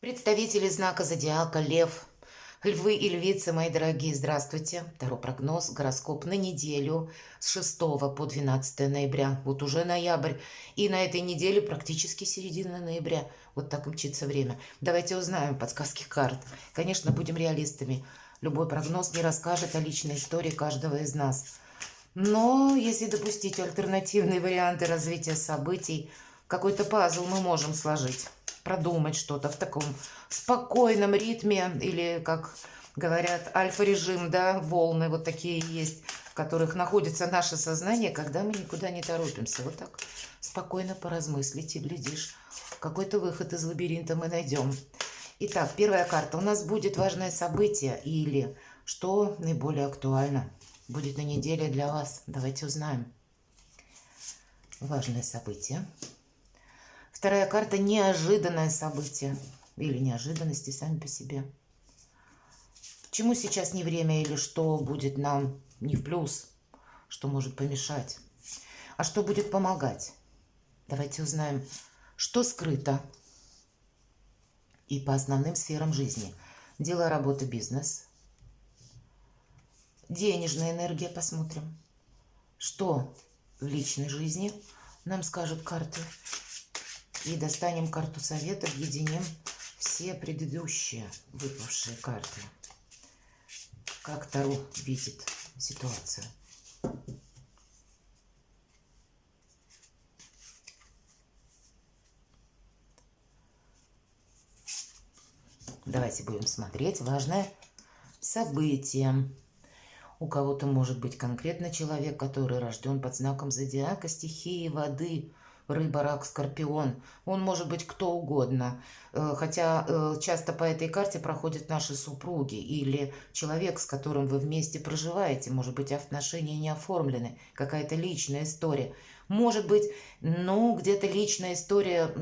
Представители знака зодиака Лев, львы и львицы, мои дорогие, здравствуйте. Таро прогноз, гороскоп на неделю с 6 по 12 ноября. Вот уже ноябрь, и на этой неделе практически середина ноября. Вот так мчится время. Давайте узнаем подсказки карт. Конечно, будем реалистами. Любой прогноз не расскажет о личной истории каждого из нас. Но если допустить альтернативные варианты развития событий, какой-то пазл мы можем сложить, продумать что-то в таком спокойном ритме, или, как говорят, альфа-режим, да, волны вот такие есть, в которых находится наше сознание, когда мы никуда не торопимся. Вот так спокойно поразмыслить, и, глядишь, какой-то выход из лабиринта мы найдем. Итак, первая карта. У нас будет важное событие, или что наиболее актуально будет на неделе для вас. Давайте узнаем. Важное событие. Вторая карта — неожиданное событие. Или неожиданности сами по себе. Чему сейчас не время, или что будет нам не в плюс, что может помешать, а что будет помогать. Давайте узнаем, что скрыто и по основным сферам жизни. Дело, работа, бизнес. Денежная энергия посмотрим. Что в личной жизни нам скажут карты. И достанем карту совета, объединим все предыдущие выпавшие карты. Как Таро видит ситуацию. Давайте будем смотреть важное событие. У кого-то может быть конкретно человек, который рожден под знаком зодиака стихии воды, рыба, рак, скорпион. Он может быть кто угодно. Хотя часто по этой карте проходят наши супруги или человек, с которым вы вместе проживаете. Может быть, отношения не оформлены, какая-то личная история. Может быть, ну, где-то личная история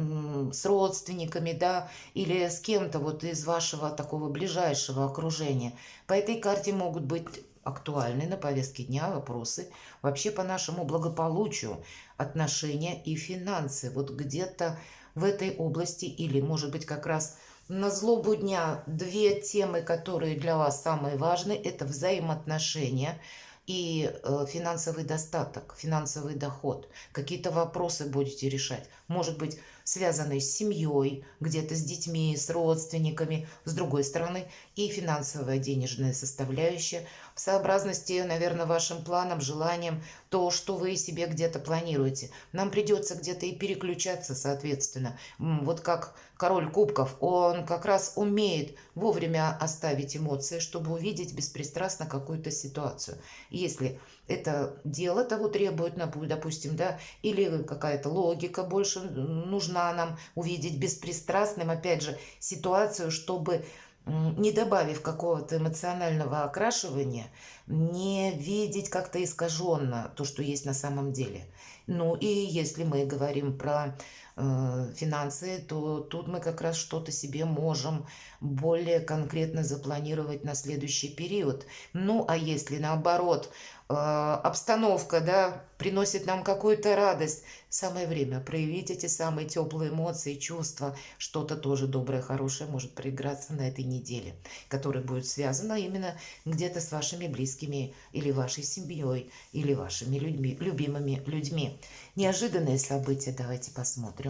с родственниками, да, или с кем-то вот из вашего такого ближайшего окружения. По этой карте могут быть актуальны на повестке дня вопросы вообще по нашему благополучию, отношения и финансы. Вот где-то в этой области, или, может быть, как раз на злобу дня две темы, которые для вас самые важные, это взаимоотношения и финансовый достаток, финансовый доход. Какие-то вопросы будете решать. Может быть, связанные с семьей, где-то с детьми, с родственниками. С другой стороны, и финансовая денежная составляющая в сообразности, наверное, вашим планам, желаниям, то, что вы себе где-то планируете. Нам придется где-то и переключаться, соответственно. Вот как король кубков, он как раз умеет вовремя оставить эмоции, чтобы увидеть беспристрастно какую-то ситуацию. Если это дело того требует, допустим, да, или какая-то логика больше нужна нам увидеть беспристрастным, опять же, ситуацию, чтобы, не добавив какого-то эмоционального окрашивания, не видеть как-то искаженно то, что есть на самом деле. Ну и если мы говорим про финансы, то тут мы как раз что-то себе можем более конкретно запланировать на следующий период. Ну а если наоборот обстановка, да, приносит нам какую-то радость, самое время проявить эти самые теплые эмоции, чувства, что-то тоже доброе, хорошее может проиграться на этой неделе, которая будет связана именно где-то с вашими близкими или вашей семьей, или вашими людьми, любимыми людьми. Неожиданные события, давайте посмотрим.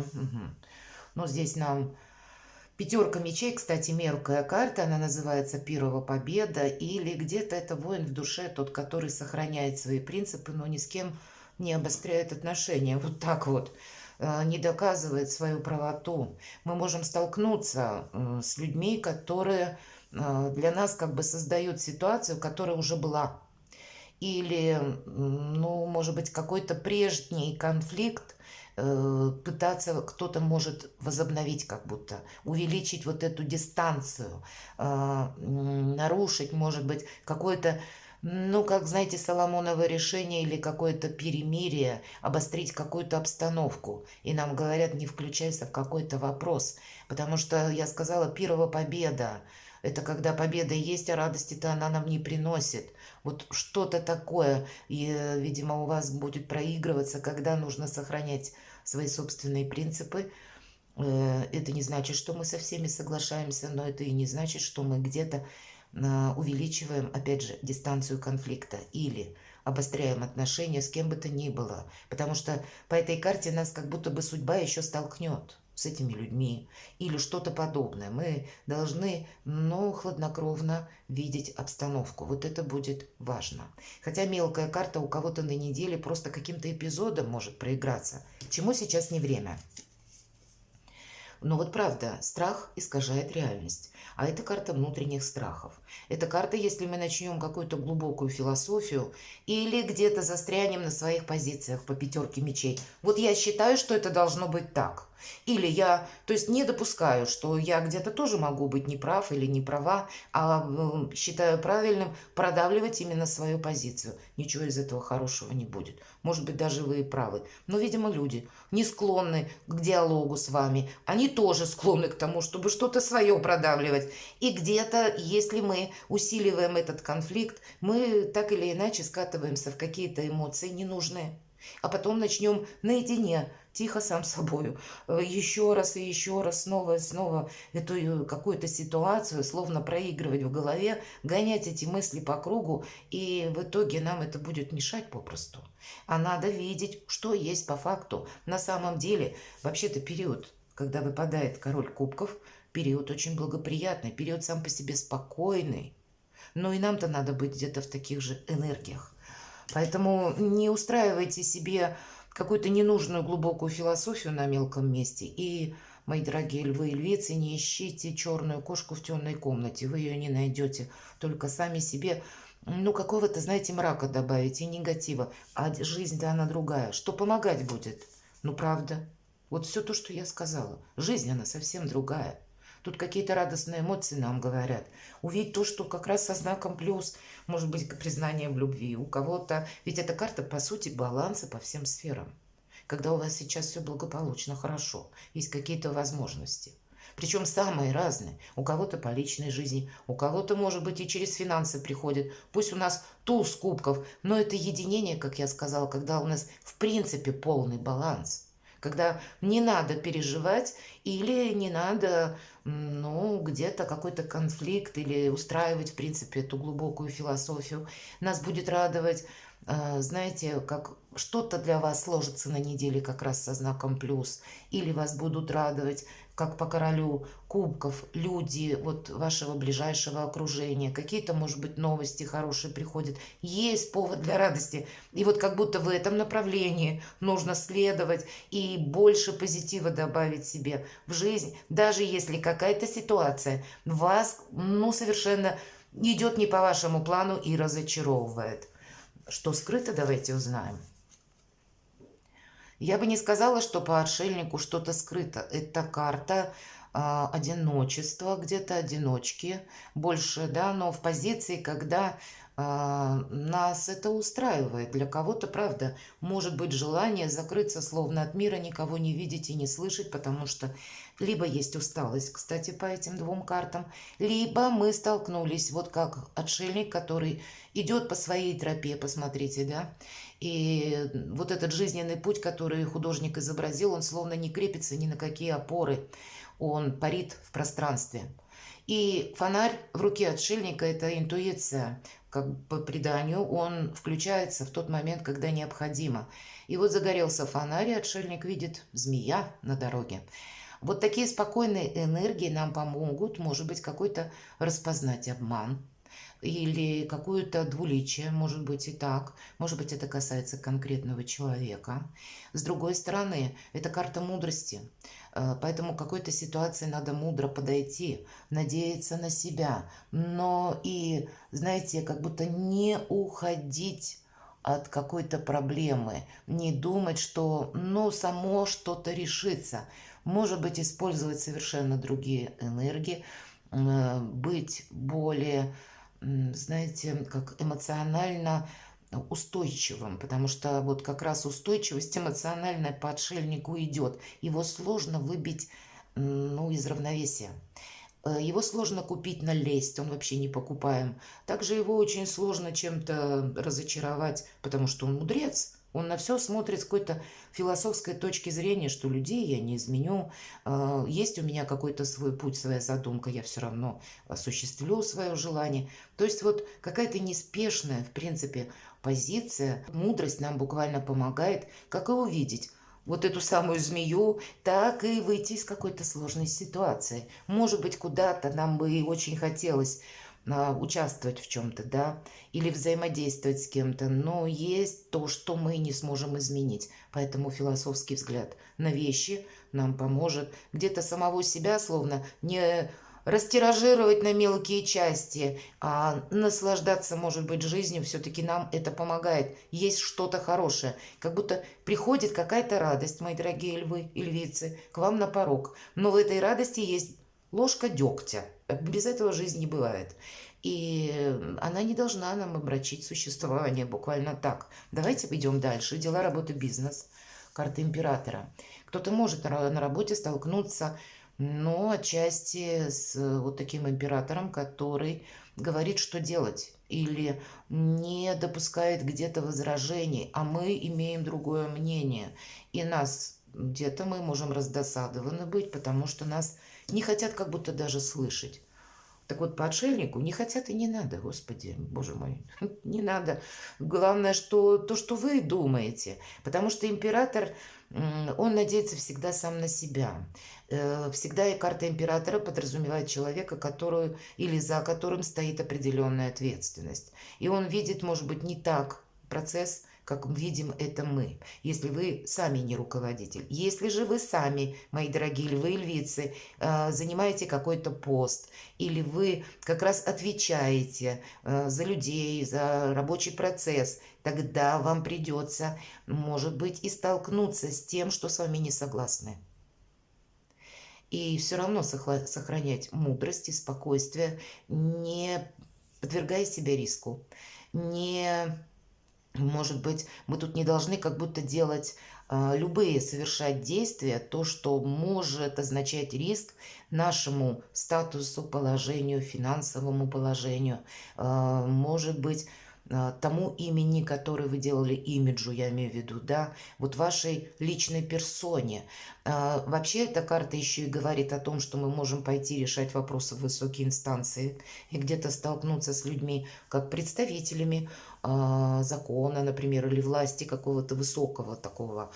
Ну, здесь нам пятерка мечей, кстати, мелкая карта, она называется «Первого победа», или где-то это воин в душе, тот, который сохраняет свои принципы, но ни с кем не обостряет отношения. Вот так вот не доказывает свою правоту. Мы можем столкнуться с людьми, которые для нас как бы создают ситуацию, которая уже была. Или, ну, может быть, какой-то прежний конфликт пытаться кто-то может возобновить, как будто увеличить вот эту дистанцию, нарушить, может быть, какое-то, ну, как, знаете, Соломоново решение или какое-то перемирие, обострить какую-то обстановку. И нам говорят, не включайся в какой-то вопрос, потому что, я сказала, первая победа. Это когда победа есть, а радости-то она нам не приносит. Вот что-то такое, и, видимо, у вас будет проигрываться, когда нужно сохранять свои собственные принципы Это не значит, что мы со всеми соглашаемся, но это и не значит, что мы где-то увеличиваем, опять же, дистанцию конфликта или обостряем отношения с кем бы то ни было. Потому что по этой карте нас как будто бы судьба еще столкнет с этими людьми или что-то подобное. Мы должны, ну, хладнокровно видеть обстановку. Вот это будет важно. Хотя мелкая карта у кого-то на неделе просто каким-то эпизодом может проиграться. Чему сейчас не время. Но вот правда, страх искажает реальность. А это карта внутренних страхов. Это карта, если мы начнем какую-то глубокую философию или где-то застрянем на своих позициях по пятерке мечей. Вот я считаю, что это должно быть так. Или я, то есть не допускаю, что я где-то тоже могу быть неправ или не права, а считаю правильным продавливать именно свою позицию. Ничего из этого хорошего не будет. Может быть, даже вы и правы. Но, видимо, люди не склонны к диалогу с вами. Они тоже склонны к тому, чтобы что-то свое продавливать. И где-то, если мы усиливаем этот конфликт, мы так или иначе скатываемся в какие-то эмоции ненужные. А потом начнем наедине, тихо сам собою, еще раз и еще раз, снова и снова эту какую-то ситуацию, словно проигрывать в голове, гонять эти мысли по кругу, и в итоге нам это будет мешать попросту. А надо видеть, что есть по факту. На самом деле, вообще-то период, когда выпадает король кубков, период очень благоприятный, период сам по себе спокойный. Но и нам-то надо быть где-то в таких же энергиях. Поэтому не устраивайте себе какую-то ненужную глубокую философию на мелком месте. И, мои дорогие львы и львицы, не ищите черную кошку в темной комнате. Вы ее не найдете. Только сами себе, ну, какого-то, знаете, мрака добавите и негатива. А жизнь-то она другая. Что помогать будет? Ну, правда. Вот все то, что я сказала. Жизнь, она совсем другая. Тут какие-то радостные эмоции нам говорят. Увидеть то, что как раз со знаком плюс, может быть, признание в любви у кого-то. Ведь эта карта, по сути, баланса по всем сферам. Когда у вас сейчас все благополучно, хорошо, есть какие-то возможности. Причем самые разные. У кого-то по личной жизни, у кого-то, может быть, и через финансы приходит. Пусть у нас туз кубков, но это единение, как я сказала, когда у нас в принципе полный баланс. Когда не надо переживать или не надо, ну, где-то какой-то конфликт или устраивать, в принципе, эту глубокую философию. Нас будет радовать, знаете, как что-то для вас сложится на неделе как раз со знаком плюс. Или вас будут радовать, как по королю кубков, люди вот вашего ближайшего окружения. Какие-то, может быть, новости хорошие приходят. Есть повод для радости. И вот как будто в этом направлении нужно следовать и больше позитива добавить себе в жизнь, даже если какая-то ситуация вас, ну, совершенно идет не по вашему плану и разочаровывает. Что скрыто, давайте узнаем. Я бы не сказала, что по отшельнику что-то скрыто. Это карта одиночества, где-то одиночки больше, да, но в позиции, когда нас это устраивает. Для кого-то, правда, может быть желание закрыться словно от мира, никого не видеть и не слышать, потому что либо есть усталость, кстати, по этим двум картам, либо мы столкнулись, вот как отшельник, который идет по своей тропе, посмотрите, да, и вот этот жизненный путь, который художник изобразил, он словно не крепится ни на какие опоры, он парит в пространстве. И фонарь в руке отшельника – это интуиция. Как по преданию он включается в тот момент, когда необходимо. И вот загорелся фонарь, и отшельник видит змея на дороге. Вот такие спокойные энергии нам помогут, может быть, какой-то распознать обман или какое-то двуличие, может быть и так. Может быть, это касается конкретного человека. С другой стороны, это карта мудрости. Поэтому к какой-то ситуации надо мудро подойти, надеяться на себя, но и, знаете, как будто не уходить от какой-то проблемы, не думать, что, ну, само что-то решится. Может быть, использовать совершенно другие энергии, быть более, знаете, как эмоционально устойчивым, потому что вот как раз устойчивость эмоциональная по отшельнику идет. Его сложно выбить, ну, из равновесия. Его сложно купить на лесть, он вообще не покупаем. Также его очень сложно чем-то разочаровать, потому что он мудрец. Он на все смотрит с какой-то философской точки зрения, что людей я не изменю. Есть у меня какой-то свой путь, своя задумка, я все равно осуществлю свое желание. То есть вот какая-то неспешная, в принципе, позиция, мудрость нам буквально помогает, как и увидеть вот эту самую змею, так и выйти из какой-то сложной ситуации. Может быть, куда-то нам бы и очень хотелось участвовать в чем-то, да, или взаимодействовать с кем-то, но есть то, что мы не сможем изменить. Поэтому философский взгляд на вещи нам поможет где-то самого себя словно не растиражировать на мелкие части, а наслаждаться, может быть, жизнью. Все-таки нам это помогает. Есть что-то хорошее. Как будто приходит какая-то радость, мои дорогие львы и львицы, к вам на порог. Но в этой радости есть ложка дегтя. Без этого жизнь не бывает. И она не должна нам омрачить существование буквально так. Давайте пойдем дальше. Дела, работа, бизнес. Карта императора. Кто-то может на работе столкнуться, но отчасти с вот таким императором, который говорит, что делать, или не допускает где-то возражений, а мы имеем другое мнение. И нас где-то мы можем раздосадованы быть, потому что нас не хотят как будто даже слышать. Так вот, по отшельнику не хотят и не надо, Господи, Боже мой, не надо. Главное, что то, что вы думаете, потому что император, он надеется всегда сам на себя. Всегда и карта императора подразумевает человека, которую, или за которым стоит определенная ответственность. И он видит, может быть, не так процесс, как видим это мы, если вы сами не руководитель. Если же вы сами, мои дорогие львы и львицы, занимаете какой-то пост, или вы как раз отвечаете за людей, за рабочий процесс, тогда вам придется, может быть, и столкнуться с тем, что с вами не согласны. И все равно сохранять мудрость и спокойствие, не подвергая себя риску, не может быть, мы тут не должны как будто делать любые совершать действия, то, что может означать риск нашему статусу, положению, финансовому положению, может быть, тому имени, который вы делали, имиджу, я имею в виду, да, вот вашей личной персоне. Вообще эта карта еще и говорит о том, что мы можем пойти решать вопросы в высокие инстанции и где-то столкнуться с людьми, как представителями закона, например, или власти какого-то высокого такого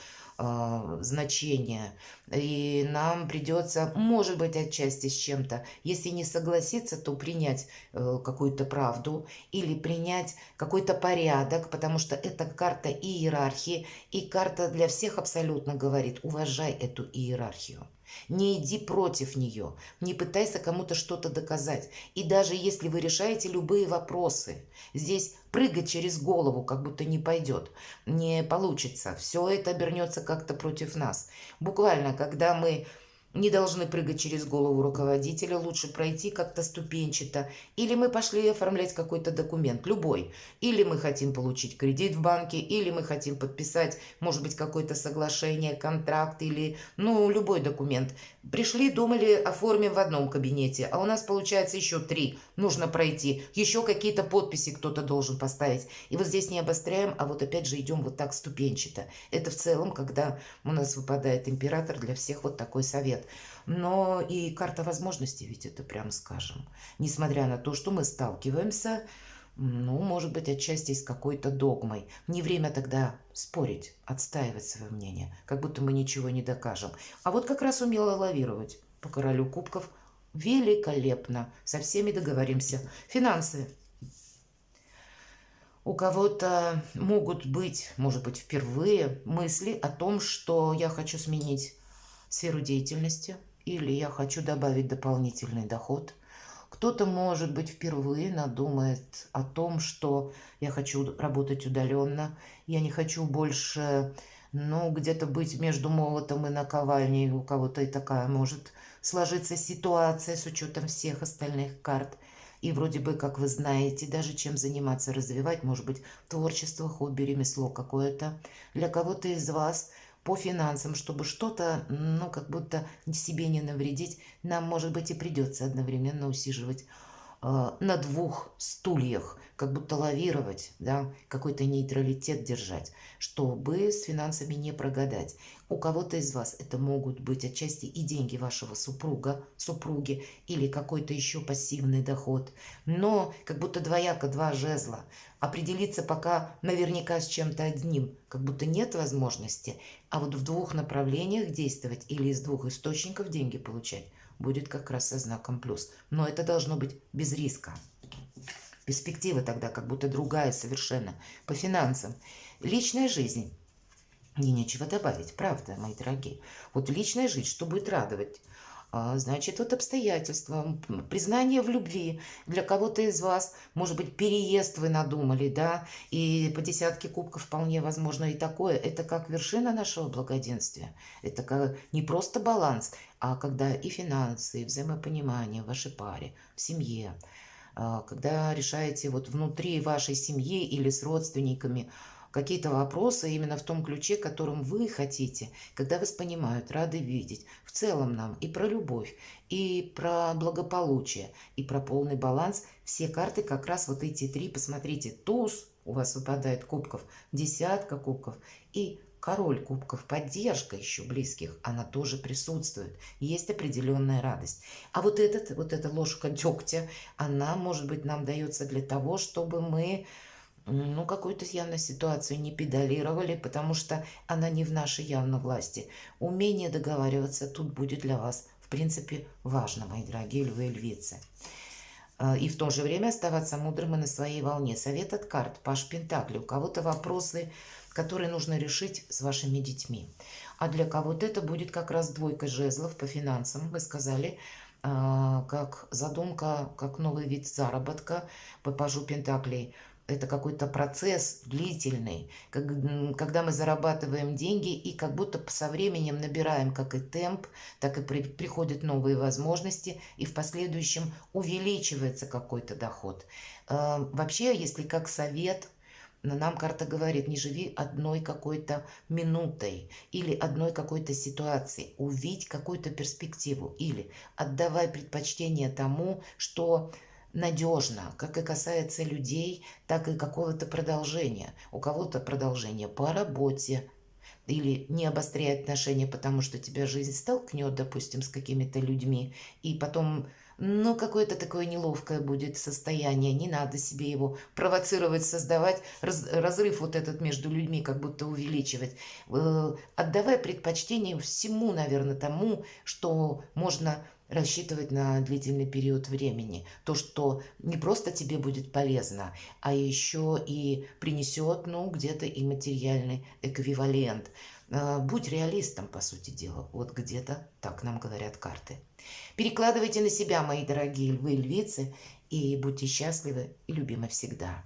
значения. И нам придется, может быть, отчасти с чем-то, если не согласиться, то принять какую-то правду или принять какой-то порядок, потому что это карта иерархии, и карта для всех абсолютно говорит: уважай эту иерархию. Не иди против нее, не пытайся кому-то что-то доказать. И даже если вы решаете любые вопросы, здесь прыгать через голову как будто не пойдет, не получится. Все это обернется как-то против нас. Буквально, когда мы не должны прыгать через голову руководителя, лучше пройти как-то ступенчато. Или мы пошли оформлять какой-то документ, любой. Или мы хотим получить кредит в банке, или мы хотим подписать, может быть, какое-то соглашение, контракт, или, ну, любой документ. Пришли, думали, оформим в одном кабинете, а у нас получается еще 3 нужно пройти. Еще какие-то подписи кто-то должен поставить. И вот здесь не обостряем, а вот опять же идем вот так ступенчато. Это в целом, когда у нас выпадает император, для всех вот такой совет. Но и карта возможностей, ведь это прям скажем. Несмотря на то, что мы сталкиваемся, ну, может быть, отчасти с какой-то догмой. Не время тогда спорить, отстаивать свое мнение, как будто мы ничего не докажем. А вот как раз умела лавировать по королю кубков. Великолепно. Со всеми договоримся. Финансы. У кого-то могут быть, может быть, впервые мысли о том, что я хочу сменить сферу деятельности или я хочу добавить дополнительный доход. Кто-то, может быть, впервые надумает о том, что я хочу работать удаленно, я не хочу больше, ну, где-то быть между молотом и наковальней. У кого-то и такая может сложиться ситуация с учетом всех остальных карт. И вроде бы, как вы знаете, даже чем заниматься, развивать, может быть, творчество, хобби, ремесло какое-то. Для кого-то из вас по финансам, чтобы что-то, ну, как будто себе не навредить, нам, может быть, и придется одновременно усиживать на двух стульях, как будто лавировать, да, какой-то нейтралитет держать, чтобы с финансами не прогадать. У кого-то из вас это могут быть отчасти и деньги вашего супруга, супруги или какой-то еще пассивный доход, но как будто двояко два жезла. Определиться пока наверняка с чем-то одним, как будто нет возможности, а вот в двух направлениях действовать или из двух источников деньги получать будет как раз со знаком плюс. Но это должно быть без риска. Перспектива тогда как будто другая совершенно по финансам. Личная жизнь. Мне нечего добавить, правда, мои дорогие. Вот личная жизнь, что будет радовать? Значит, вот обстоятельства, признание в любви. Для кого-то из вас, может быть, переезд вы надумали, да, и по десятке кубков вполне возможно и такое. Это как вершина нашего благоденствия. Это как не просто баланс, а когда и финансы, и взаимопонимание в вашей паре, в семье, когда решаете вот внутри вашей семьи или с родственниками какие-то вопросы именно в том ключе, которым вы хотите, когда вас понимают, рады видеть. В целом нам и про любовь, и про благополучие, и про полный баланс. Все карты как раз вот эти три, посмотрите, туз у вас выпадает кубков, десятка кубков и король кубков, поддержка еще близких, она тоже присутствует. Есть определенная радость. А вот эта ложка дегтя, она, может быть, нам дается для того, чтобы мы какую-то явно ситуацию не педалировали, потому что она не в нашей явно власти. Умение договариваться тут будет для вас, в принципе, важно, мои дорогие львы и львицы. И в то же время оставаться мудрым и на своей волне. Совет от карт, Паш Пентакли. У кого-то вопросы, которые нужно решить с вашими детьми. А для кого-то это будет как раз двойка жезлов по финансам. Вы сказали, как задумка, как новый вид заработка по Пажу Пентаклей. Это какой-то процесс длительный, когда мы зарабатываем деньги и как будто со временем набираем как и темп, так и приходят новые возможности, и в последующем увеличивается какой-то доход. Вообще, если как совет, нам карта говорит, не живи одной какой-то минутой или одной какой-то ситуацией, увидь какую-то перспективу или отдавай предпочтение тому, что надежно, как и касается людей, так и какого-то продолжения. У кого-то продолжение по работе, или не обостряй отношения, потому что тебя жизнь столкнет, допустим, с какими-то людьми, и потом, какое-то такое неловкое будет состояние, не надо себе его провоцировать, создавать, разрыв вот этот между людьми как будто увеличивать. Отдавай предпочтение всему, наверное, тому, что можно рассчитывать на длительный период времени. То, что не просто тебе будет полезно, а еще и принесет, где-то и материальный эквивалент. Будь реалистом, по сути дела. Вот где-то так нам говорят карты. Перекладывайте на себя, мои дорогие львы и львицы, и будьте счастливы и любимы всегда.